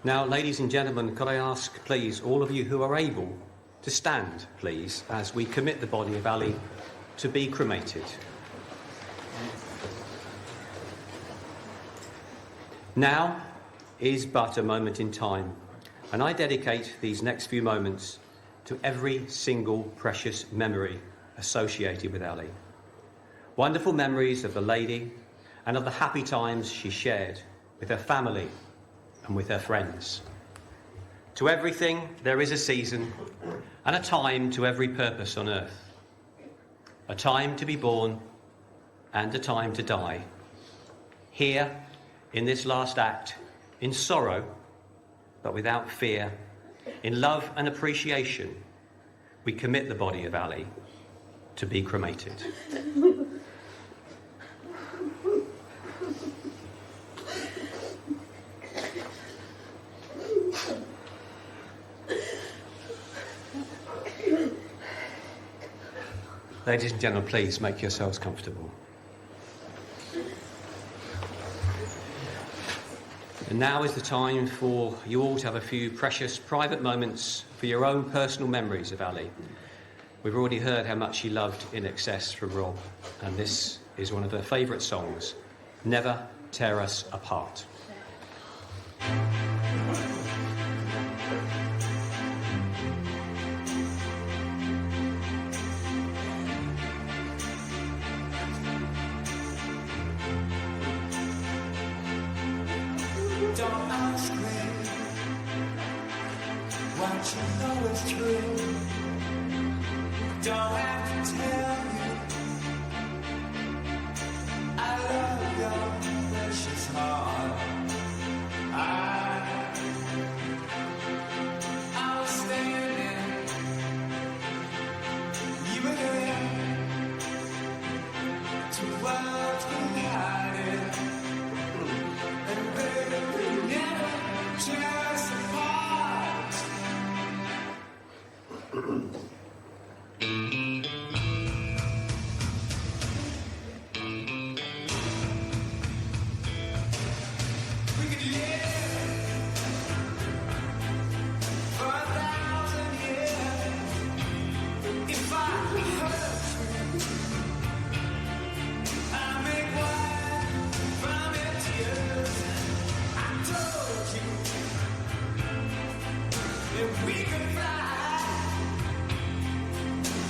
Now, ladies and gentlemen, could I ask, please, all of you who are able to stand, please, as we commit the body of Ali to be cremated. Now is but a moment in time, and I dedicate these next few moments to every single precious memory associated with Ali. Wonderful memories of the lady and of the happy times she shared with her family and with her friends. To everything there is a season and a time to every purpose on earth. A time to be born and a time to die. Here, in this last act, in sorrow, but without fear, in love and appreciation, we commit the body of Ali to be cremated. Ladies and gentlemen, please make yourselves comfortable. And now is the time for you all to have a few precious private moments for your own personal memories of Ali. We've already heard how much she loved In Excess from Rob, and this is one of her favourite songs, Never Tear Us Apart. Don't ask me what you know is true. Don't have to tell you I love your precious heart. I was standing, you were there, two worlds collided, and baby, never tear us apart. We could live for 1,000 years if I hurt you. I make wine from your tears. I told you if we could fly,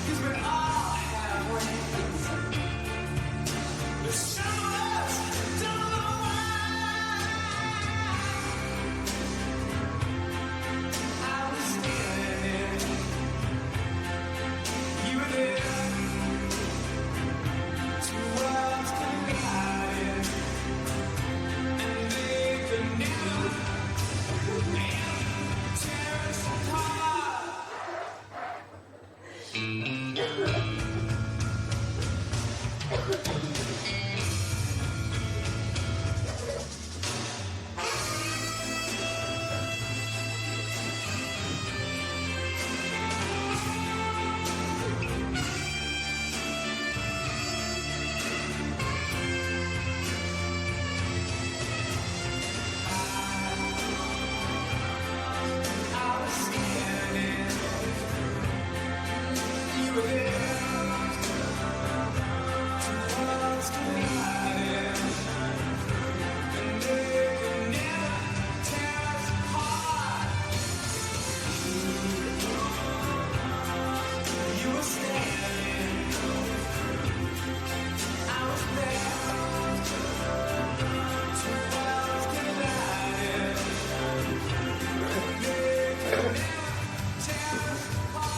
'cause we all have wings. But some of us don't know why. I was standing, you were there, two worlds collided, and they could never tear us apart. I was standing, you were there, two worlds collided, and they could never tear us apart. You were standing, I was there, two worlds collided, and they could never tear us apart.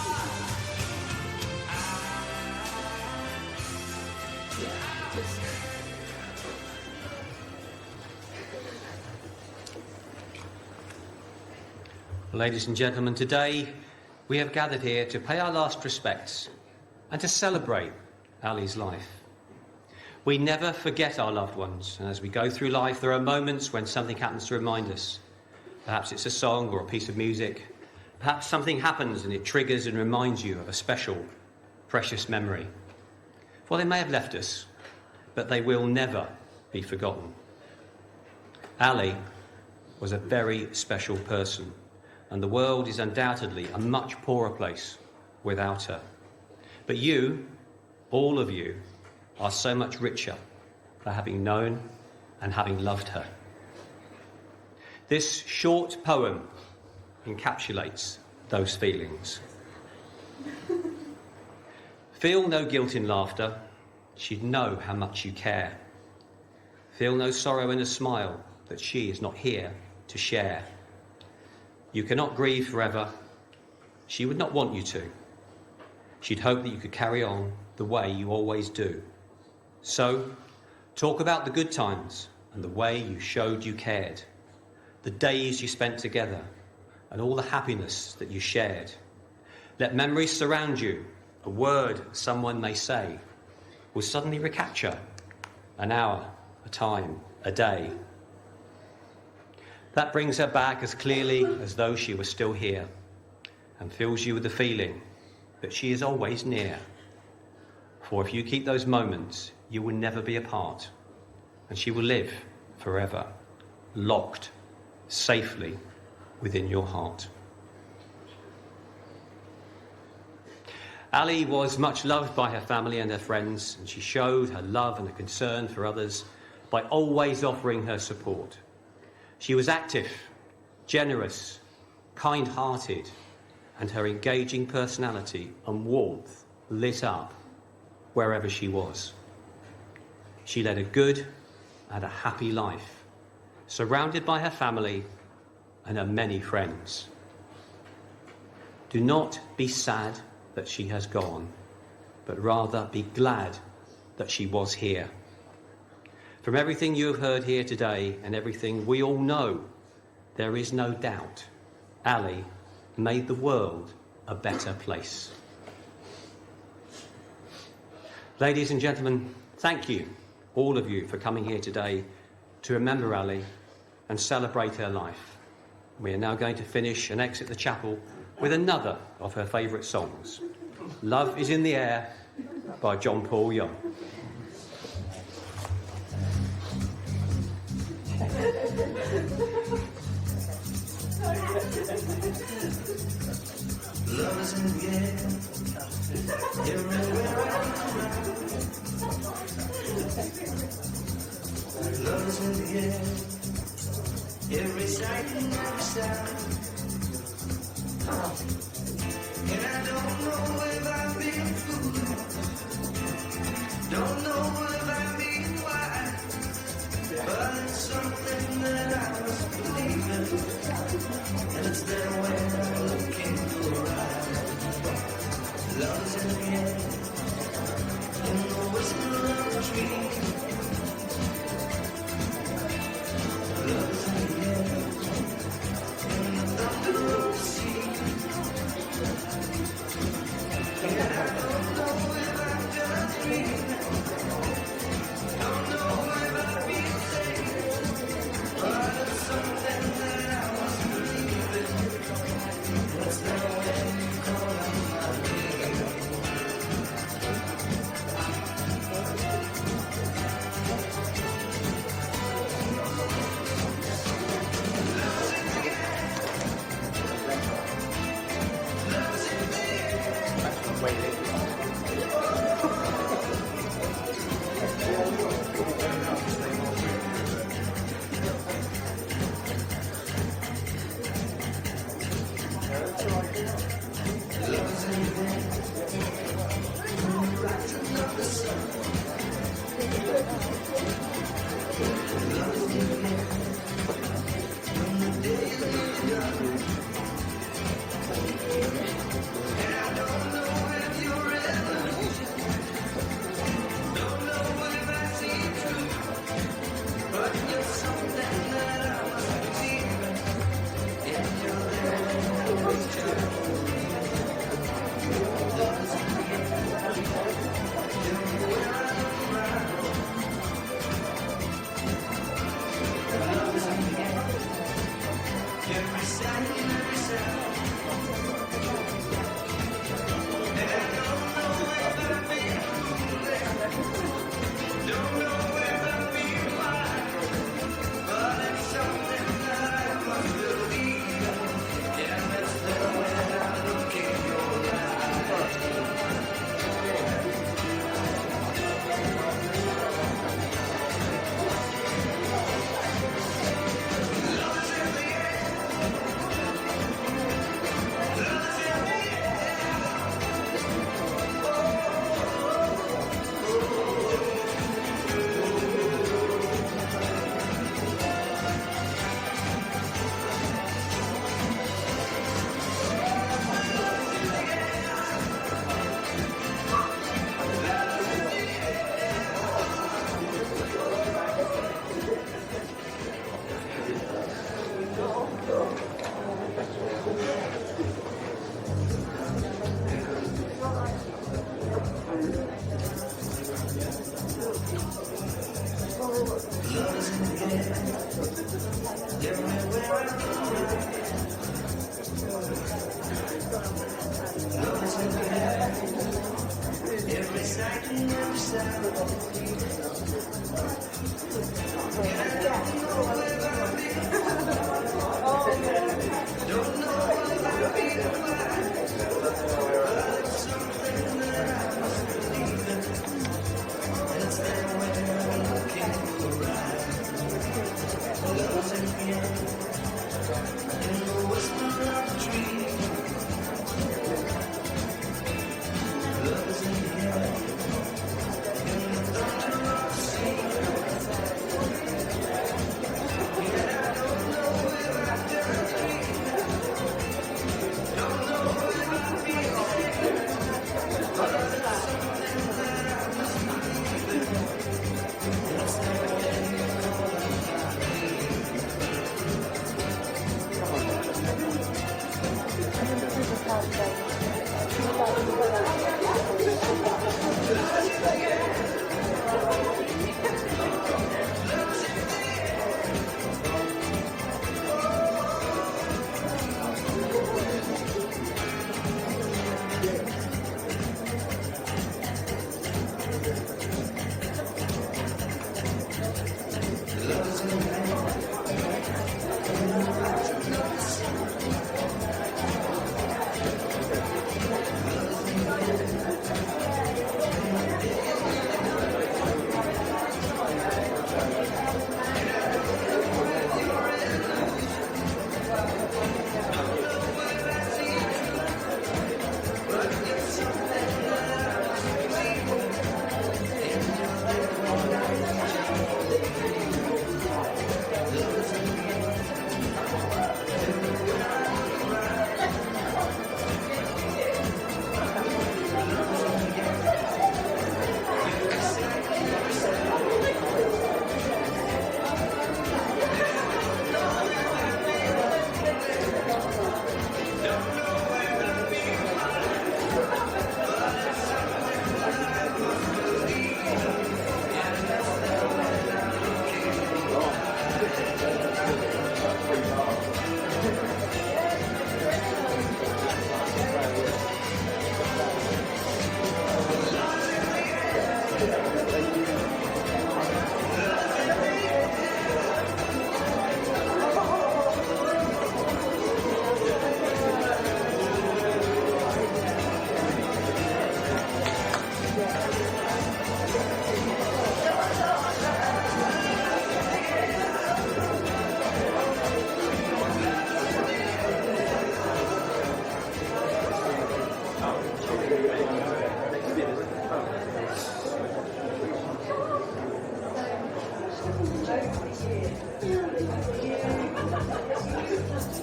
Ladies and gentlemen, today we have gathered here to pay our last respects and to celebrate Ali's life. We never forget our loved ones, and as we go through life, there are moments when something happens to remind us. Perhaps it's a song or a piece of music. Perhaps something happens and it triggers and reminds you of a special, precious memory. For they may have left us, but they will never be forgotten. Ali was a very special person, and the world is undoubtedly a much poorer place without her. But you, all of you, are so much richer for having known and having loved her. This short poem encapsulates those feelings. Feel no guilt in laughter, she'd know how much you care. Feel no sorrow in a smile that she is not here to share. You cannot grieve forever, she would not want you to. She'd hope that you could carry on the way you always do. So, talk about the good times and the way you showed you cared, the days you spent together and all the happiness that you shared. Let memories surround you. A word someone may say will suddenly recapture an hour, a time, a day. That brings her back as clearly as though she was still here and fills you with the feeling that she is always near. For if you keep those moments, you will never be apart, and she will live forever, locked safely within your heart. Ali was much loved by her family and her friends, and she showed her love and her concern for others by always offering her support. She was active, generous, kind-hearted, and her engaging personality and warmth lit up wherever she was. She led a good and a happy life, surrounded by her family and her many friends. Do not be sad that she has gone, but rather be glad that she was here. From everything you have heard here today and everything we all know, there is no doubt Ali made the world a better place. Ladies and gentlemen, thank you, all of you, for coming here today to remember Ali and celebrate her life. We are now going to finish and exit the chapel with another of her favourite songs, Love is in the Air by John Paul Young. Love is in the air, everywhere I go. Love is in the air, every sight and every sound. And I don't know if I'm being fooled, don't know if I'm being wise, but it's something that I was believing, and it's there when I look into her eyes. Love is in the air, in the whisper of the tree. Love is in the air, in the thunder of the sea. And I don't know if I'm just dreaming, don't know if I'm being safe, but it's something that I was believing. It's there when you call out my name. Thank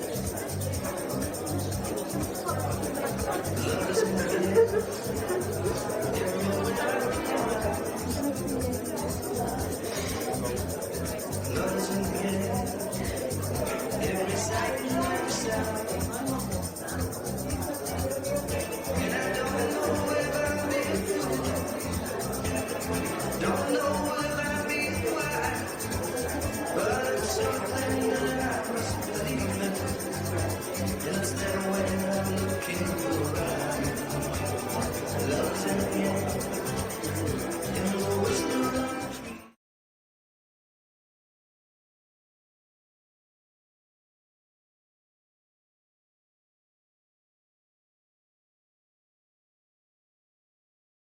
you.